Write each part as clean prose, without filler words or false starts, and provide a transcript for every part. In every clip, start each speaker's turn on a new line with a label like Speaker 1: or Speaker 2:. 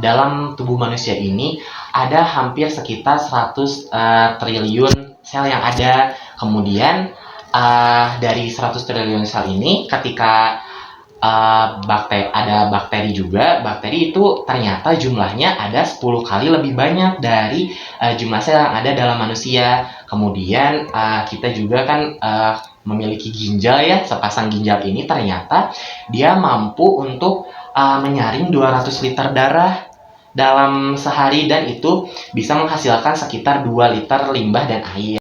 Speaker 1: Dalam tubuh manusia ini ada hampir sekitar 100 triliun sel yang ada. Kemudian dari 100 triliun sel ini ketika ada bakteri juga, bakteri itu ternyata jumlahnya ada 10 kali lebih banyak dari jumlah sel yang ada dalam manusia. Kemudian kita juga kan memiliki ginjal ya, sepasang ginjal ini ternyata dia mampu untuk menyaring 200 liter darah dalam sehari, dan itu bisa menghasilkan sekitar 2 liter limbah dan air.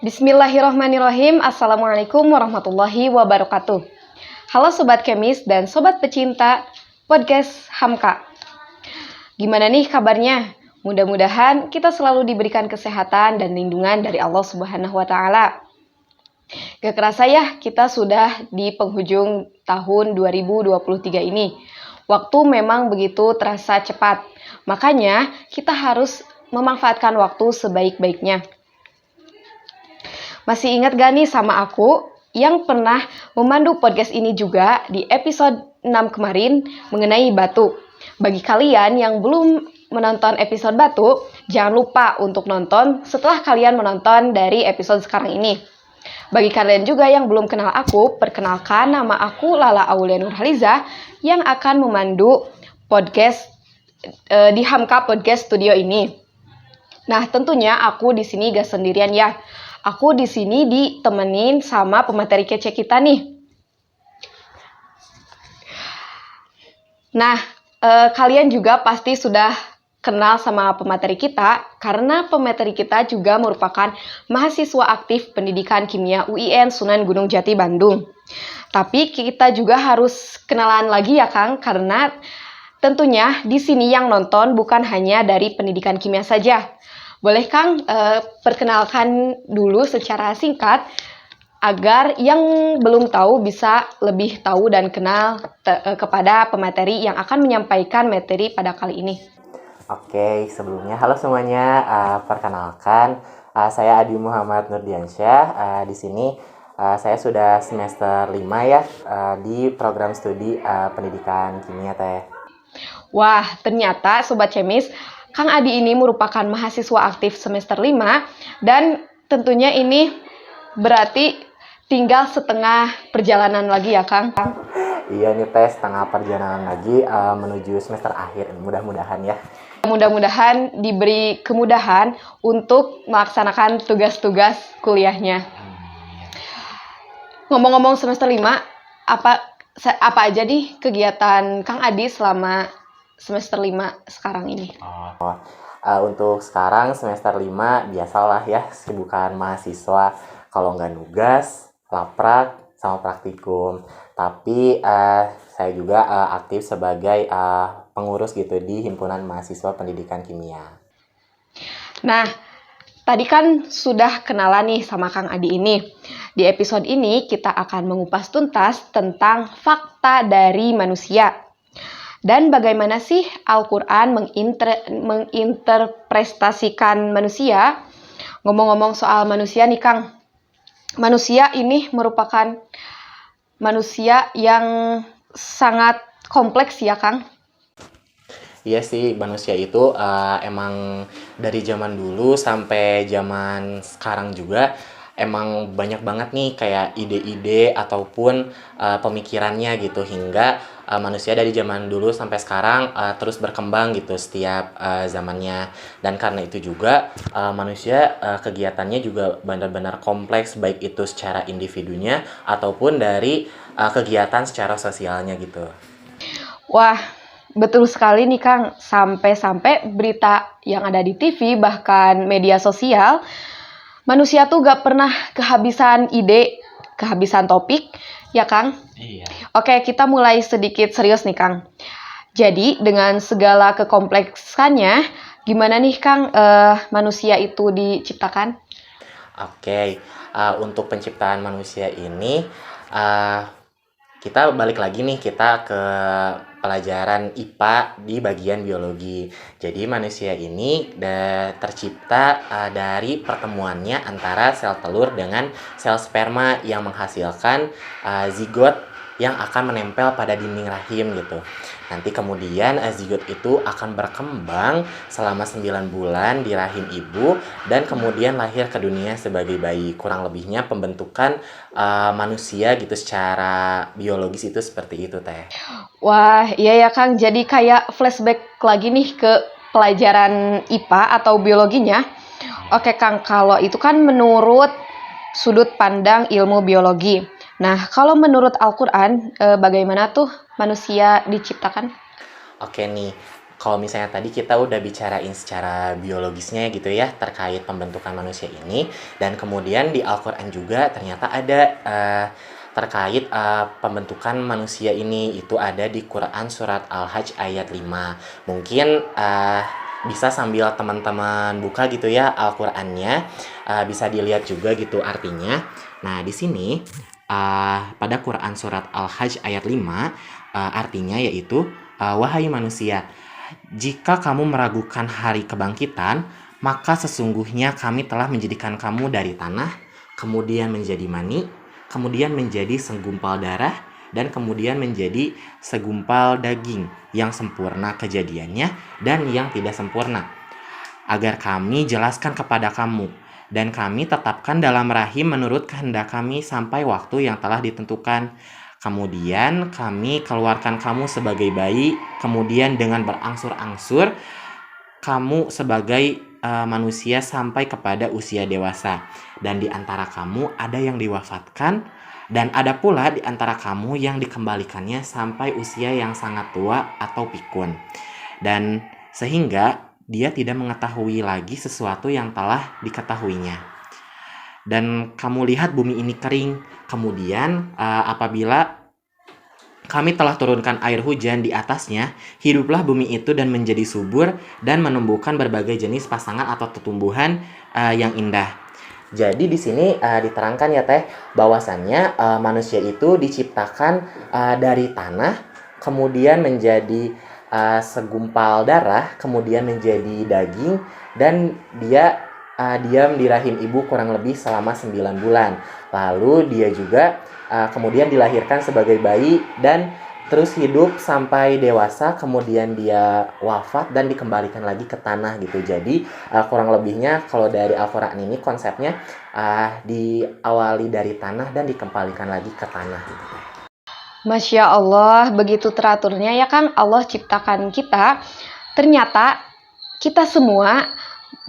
Speaker 2: Bismillahirrahmanirrahim. Assalamualaikum warahmatullahi wabarakatuh. Halo Sobat Kemis dan Sobat Pecinta Podcast Hamka. Gimana nih kabarnya? Mudah-mudahan kita selalu diberikan kesehatan dan lindungan dari Allah Subhanahu wa Ta'ala. Gak kerasa ya, kita sudah di penghujung tahun 2023 ini. Waktu memang begitu terasa cepat. Makanya kita harus memanfaatkan waktu sebaik-baiknya. Masih ingat gak nih sama aku yang pernah memandu podcast ini juga di episode 6 kemarin mengenai batu? Bagi kalian yang belum menonton episode batu, jangan lupa untuk nonton setelah kalian menonton dari episode sekarang ini. Bagi kalian juga yang belum kenal aku, perkenalkan, nama aku Lala Aulia Nurhaliza yang akan memandu podcast di Hamka Podcast Studio ini. Nah, tentunya aku di sini gak sendirian ya. Aku di sini ditemenin sama pemateri kece kita nih. Nah, kalian juga pasti sudah kenal sama pemateri kita karena pemateri kita juga merupakan mahasiswa aktif pendidikan kimia UIN Sunan Gunung Jati Bandung. Tapi kita juga harus kenalan lagi ya Kang, karena tentunya di sini yang nonton bukan hanya dari pendidikan kimia saja. Boleh Kang perkenalkan dulu secara singkat agar yang belum tahu bisa lebih tahu dan kenal kepada pemateri yang akan menyampaikan materi pada kali ini.
Speaker 3: Oke, sebelumnya halo semuanya. Perkenalkan, saya Adi Muhammad Nurdiansyah. Di sini saya sudah semester 5 ya di program studi pendidikan kimia teh.
Speaker 2: Wah, ternyata Sobat Cemis, Kang Adi ini merupakan mahasiswa aktif semester 5 dan tentunya ini berarti tinggal setengah perjalanan lagi ya Kang?
Speaker 3: Iya nih teh, setengah perjalanan lagi menuju semester akhir, mudah-mudahan ya.
Speaker 2: Mudah-mudahan diberi kemudahan untuk melaksanakan tugas-tugas kuliahnya. Ngomong-ngomong semester 5, apa aja nih kegiatan Kang Adi selama semester 5 sekarang ini?
Speaker 3: Untuk sekarang semester 5 biasalah ya, kesibukan mahasiswa. Kalau nggak nugas, laprak, sama praktikum. Tapi saya juga aktif sebagai pengurus gitu di Himpunan Mahasiswa Pendidikan Kimia.
Speaker 2: Nah, tadi kan sudah kenalan nih sama Kang Adi ini. Di episode ini kita akan mengupas tuntas tentang fakta dari manusia. Dan bagaimana sih Al-Quran menginterpretasikan manusia? Ngomong-ngomong soal manusia nih Kang, manusia ini merupakan manusia yang sangat kompleks ya Kang?
Speaker 3: Iya sih, manusia itu emang dari zaman dulu sampai zaman sekarang juga emang banyak banget nih kayak ide-ide ataupun pemikirannya gitu, hingga manusia dari zaman dulu sampai sekarang terus berkembang gitu setiap zamannya. Dan karena itu juga manusia kegiatannya juga benar-benar kompleks, baik itu secara individunya ataupun dari kegiatan secara sosialnya gitu.
Speaker 2: Wah, betul sekali nih Kang, sampai-sampai berita yang ada di TV bahkan media sosial, manusia tuh gak pernah kehabisan ide, kehabisan topik, ya Kang?
Speaker 1: Iya.
Speaker 2: Oke, kita mulai sedikit serius nih Kang. Jadi dengan segala kekompleksannya, gimana nih Kang manusia itu diciptakan?
Speaker 3: Oke, untuk penciptaan manusia ini kita balik lagi nih, kita ke pelajaran IPA di bagian biologi. Jadi manusia ini tercipta dari pertemuannya antara sel telur dengan sel sperma yang menghasilkan zigot yang akan menempel pada dinding rahim gitu. Nanti kemudian zigot itu akan berkembang selama 9 bulan di rahim ibu dan kemudian lahir ke dunia sebagai bayi. Kurang lebihnya pembentukan manusia gitu secara biologis itu seperti itu Teh.
Speaker 2: Wah, iya ya Kang. Jadi kayak flashback lagi nih ke pelajaran IPA atau biologinya. Oke Kang, kalau itu kan menurut sudut pandang ilmu biologi. Nah, kalau menurut Al-Quran, bagaimana tuh manusia diciptakan?
Speaker 3: Oke nih, kalau misalnya tadi kita udah bicarain secara biologisnya gitu ya terkait pembentukan manusia ini, dan kemudian di Al-Quran juga ternyata ada terkait pembentukan manusia ini, itu ada di Quran surat Al-Hajj ayat 5. Mungkin bisa sambil teman-teman buka gitu ya Al-Qur'annya, bisa dilihat juga gitu artinya. Nah, di sini pada Quran surat Al-Hajj ayat 5 artinya yaitu wahai manusia, jika kamu meragukan hari kebangkitan, maka sesungguhnya kami telah menjadikan kamu dari tanah, kemudian menjadi mani, kemudian menjadi segumpal darah, dan kemudian menjadi segumpal daging yang sempurna kejadiannya dan yang tidak sempurna, agar kami jelaskan kepada kamu, dan kami tetapkan dalam rahim menurut kehendak kami sampai waktu yang telah ditentukan. Kemudian kami keluarkan kamu sebagai bayi, kemudian dengan berangsur-angsur kamu sebagai manusia sampai kepada usia dewasa. Dan di antara kamu ada yang diwafatkan, dan ada pula di antara kamu yang dikembalikannya sampai usia yang sangat tua atau pikun. Dan sehingga dia tidak mengetahui lagi sesuatu yang telah diketahuinya. Dan kamu lihat bumi ini kering. Kemudian apabila kami telah turunkan air hujan di atasnya, hiduplah bumi itu dan menjadi subur dan menumbuhkan berbagai jenis pasangan atau tumbuhan yang indah. Jadi di sini diterangkan ya Teh, bahwasannya manusia itu diciptakan dari tanah, kemudian menjadi segumpal darah, kemudian menjadi daging, dan dia diam di rahim ibu kurang lebih selama 9 bulan. Lalu dia juga kemudian dilahirkan sebagai bayi dan terus hidup sampai dewasa, kemudian dia wafat dan dikembalikan lagi ke tanah gitu. Jadi kurang lebihnya kalau dari Al-Quran ini konsepnya diawali dari tanah dan dikembalikan lagi ke tanah gitu.
Speaker 2: Masya Allah, begitu teraturnya ya Kang, Allah ciptakan kita. Ternyata kita semua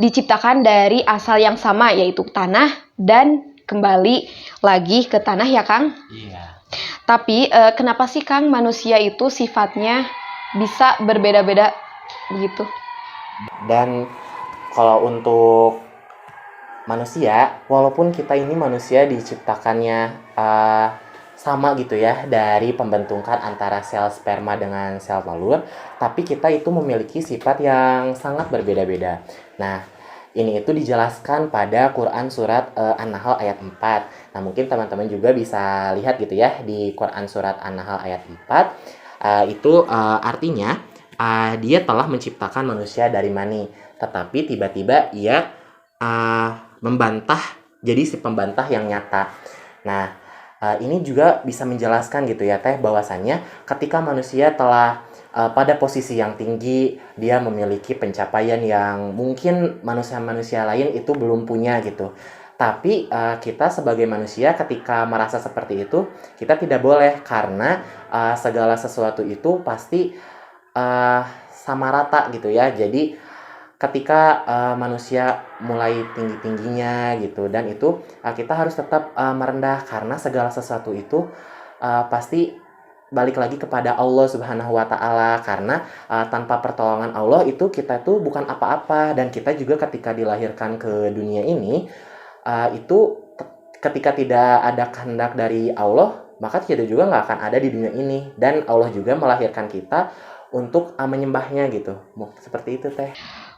Speaker 2: diciptakan dari asal yang sama, yaitu tanah, dan kembali lagi ke tanah ya Kang.
Speaker 1: Iya.
Speaker 2: Tapi kenapa sih Kang manusia itu sifatnya bisa berbeda-beda begitu?
Speaker 3: Dan kalau untuk manusia, walaupun kita ini manusia diciptakannya sama gitu ya, dari pembentukan antara sel sperma dengan sel telur, tapi kita itu memiliki sifat yang sangat berbeda-beda. Nah, ini itu dijelaskan pada Quran surat An-Nahl ayat 4. Nah, mungkin teman-teman juga bisa lihat gitu ya di Quran surat An-Nahl ayat 4. Itu artinya dia telah menciptakan manusia dari mani, tetapi tiba-tiba ia membantah jadi si pembantah yang nyata. Nah, ini juga bisa menjelaskan gitu ya Teh, bahwasannya ketika manusia telah pada posisi yang tinggi, dia memiliki pencapaian yang mungkin manusia-manusia lain itu belum punya gitu. Tapi kita sebagai manusia ketika merasa seperti itu, kita tidak boleh, karena segala sesuatu itu pasti sama rata gitu ya. Jadi ketika manusia mulai tinggi-tingginya gitu, dan itu kita harus tetap merendah, karena segala sesuatu itu pasti balik lagi kepada Allah Subhanahu wa Ta'ala, karena tanpa pertolongan Allah itu kita tuh bukan apa-apa. Dan kita juga ketika dilahirkan ke dunia ini itu ketika tidak ada kehendak dari Allah, maka kita juga nggak akan ada di dunia ini. Dan Allah juga melahirkan kita untuk menyembahnya gitu. Seperti itu Teh.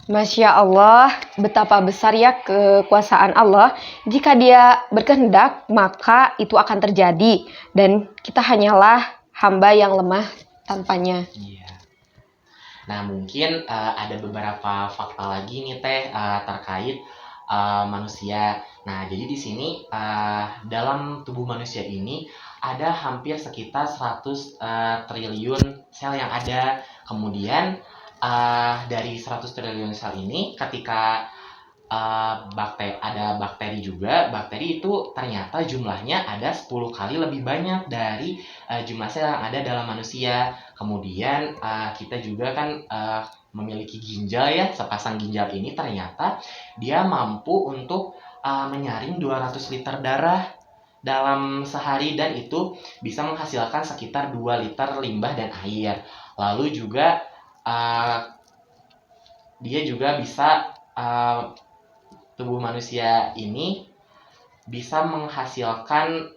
Speaker 2: Masya Allah, betapa besar ya kekuasaan Allah. Jika dia berkehendak, maka itu akan terjadi. Dan kita hanyalah hamba yang lemah tanpanya.
Speaker 1: Iya. Nah, mungkin ada beberapa fakta lagi nih Teh terkait manusia. Nah, jadi di sini dalam tubuh manusia ini ada hampir sekitar 100 triliun sel yang ada. Kemudian dari 100 triliun sel ini ketika ada bakteri juga. Bakteri itu ternyata jumlahnya ada 10 kali lebih banyak dari jumlah sel yang ada dalam manusia. Kemudian kita juga kan memiliki ginjal ya. Sepasang ginjal ini ternyata dia mampu untuk menyaring 200 liter darah dalam sehari, dan itu bisa menghasilkan sekitar 2 liter limbah dan air. Lalu juga dia juga bisa tubuh manusia ini bisa menghasilkan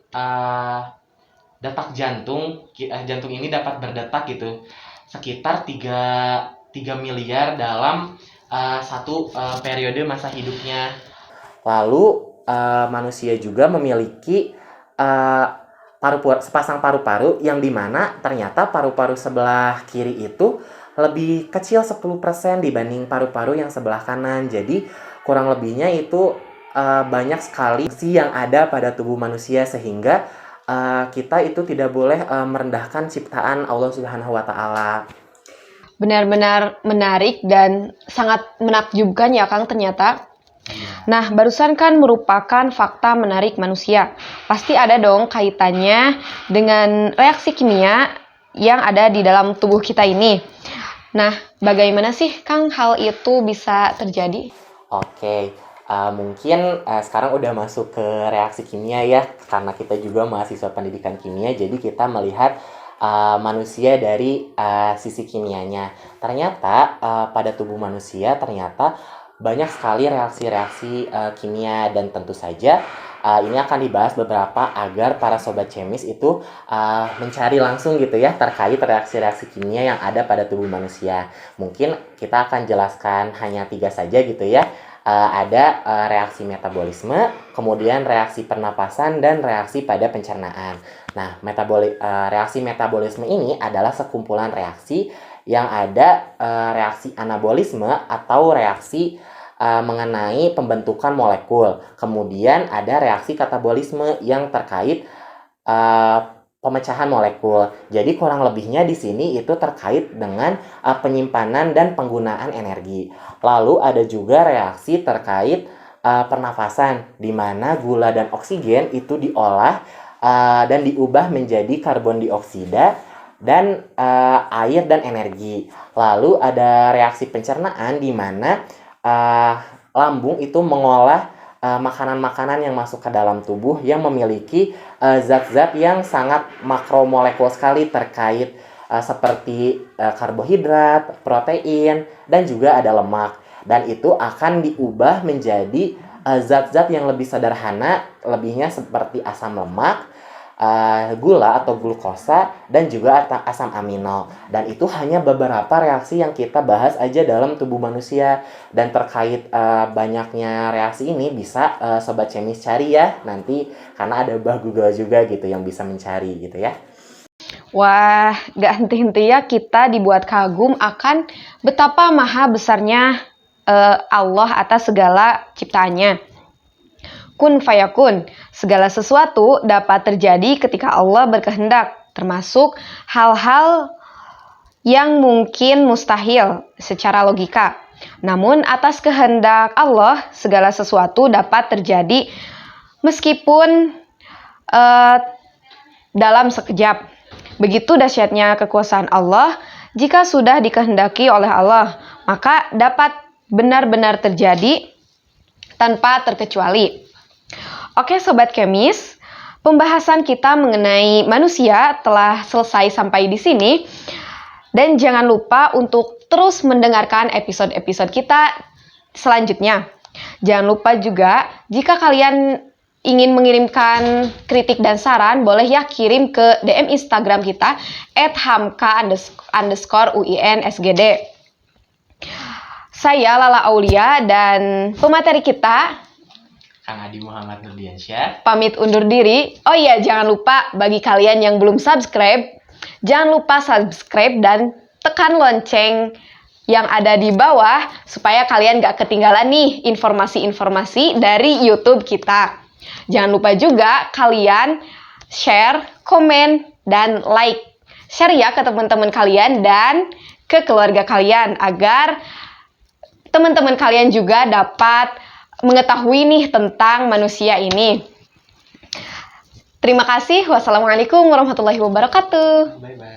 Speaker 1: detak jantung. Jantung ini dapat berdetak gitu sekitar 3 miliar dalam satu periode masa hidupnya.
Speaker 3: Lalu manusia juga memiliki sepasang paru-paru yang dimana ternyata paru-paru sebelah kiri itu lebih kecil 10% dibanding paru-paru yang sebelah kanan. Jadi kurang lebihnya itu banyak sekali fungsi yang ada pada tubuh manusia, sehingga kita itu tidak boleh merendahkan ciptaan Allah Subhanahu wa Ta'ala.
Speaker 2: Benar-benar menarik dan sangat menakjubkan ya Kang ternyata. Nah, barusan kan merupakan fakta menarik manusia. Pasti ada dong kaitannya dengan reaksi kimia yang ada di dalam tubuh kita ini. Nah, bagaimana sih Kang hal itu bisa terjadi?
Speaker 3: Oke, mungkin sekarang udah masuk ke reaksi kimia ya, karena kita juga mahasiswa pendidikan kimia, jadi kita melihat manusia dari sisi kimianya. Ternyata pada tubuh manusia ternyata banyak sekali reaksi-reaksi kimia, dan tentu saja ini akan dibahas beberapa agar para sobat cemis itu mencari langsung gitu ya terkait reaksi-reaksi kimia yang ada pada tubuh manusia. Mungkin kita akan jelaskan hanya 3 saja gitu ya. Ada reaksi metabolisme, kemudian reaksi pernapasan, dan reaksi pada pencernaan. Nah, reaksi metabolisme ini adalah sekumpulan reaksi yang ada reaksi anabolisme atau reaksi mengenai pembentukan molekul. Kemudian ada reaksi katabolisme yang terkait pemecahan molekul. Jadi kurang lebihnya di sini itu terkait dengan penyimpanan dan penggunaan energi. Lalu ada juga reaksi terkait pernafasan, di mana gula dan oksigen itu diolah dan diubah menjadi karbon dioksida dan air dan energi. Lalu ada reaksi pencernaan, di mana lambung itu mengolah makanan-makanan yang masuk ke dalam tubuh yang memiliki zat-zat yang sangat makromolekul sekali terkait seperti karbohidrat, protein, dan juga ada lemak. Dan itu akan diubah menjadi zat-zat yang lebih sederhana, lebihnya seperti asam lemak, gula atau glukosa, dan juga asam amino. Dan itu hanya beberapa reaksi yang kita bahas aja dalam tubuh manusia. Dan terkait banyaknya reaksi ini bisa sobat cemis cari ya nanti, karena ada bah Google juga gitu yang bisa mencari gitu ya.
Speaker 2: Wah, gak henti-henti ya kita dibuat kagum akan betapa maha besarnya Allah atas segala ciptaannya. Kun fayakun, segala sesuatu dapat terjadi ketika Allah berkehendak, termasuk hal-hal yang mungkin mustahil secara logika. Namun atas kehendak Allah, segala sesuatu dapat terjadi meskipun dalam sekejap. Begitu dahsyatnya kekuasaan Allah, jika sudah dikehendaki oleh Allah, maka dapat benar-benar terjadi tanpa terkecuali. Oke Sobat Kemis, pembahasan kita mengenai manusia telah selesai sampai di sini. Dan jangan lupa untuk terus mendengarkan episode-episode kita selanjutnya. Jangan lupa juga, jika kalian ingin mengirimkan kritik dan saran, boleh ya kirim ke DM Instagram kita @hamka_uinsgd. Saya Lala Aulia dan pemateri kita
Speaker 1: Kang Adi Muhammad Nurdiansyah
Speaker 2: pamit undur diri. Oh iya, jangan lupa bagi kalian yang belum subscribe, Jangan lupa subscribe dan tekan lonceng yang ada di bawah supaya kalian gak ketinggalan nih informasi-informasi dari YouTube kita. Jangan lupa juga kalian share, komen, dan like. Share ya ke teman-teman kalian dan ke keluarga kalian agar teman-teman kalian juga dapat mengetahui nih tentang manusia ini. Terima kasih. Wassalamualaikum warahmatullahi wabarakatuh.
Speaker 1: Bye bye.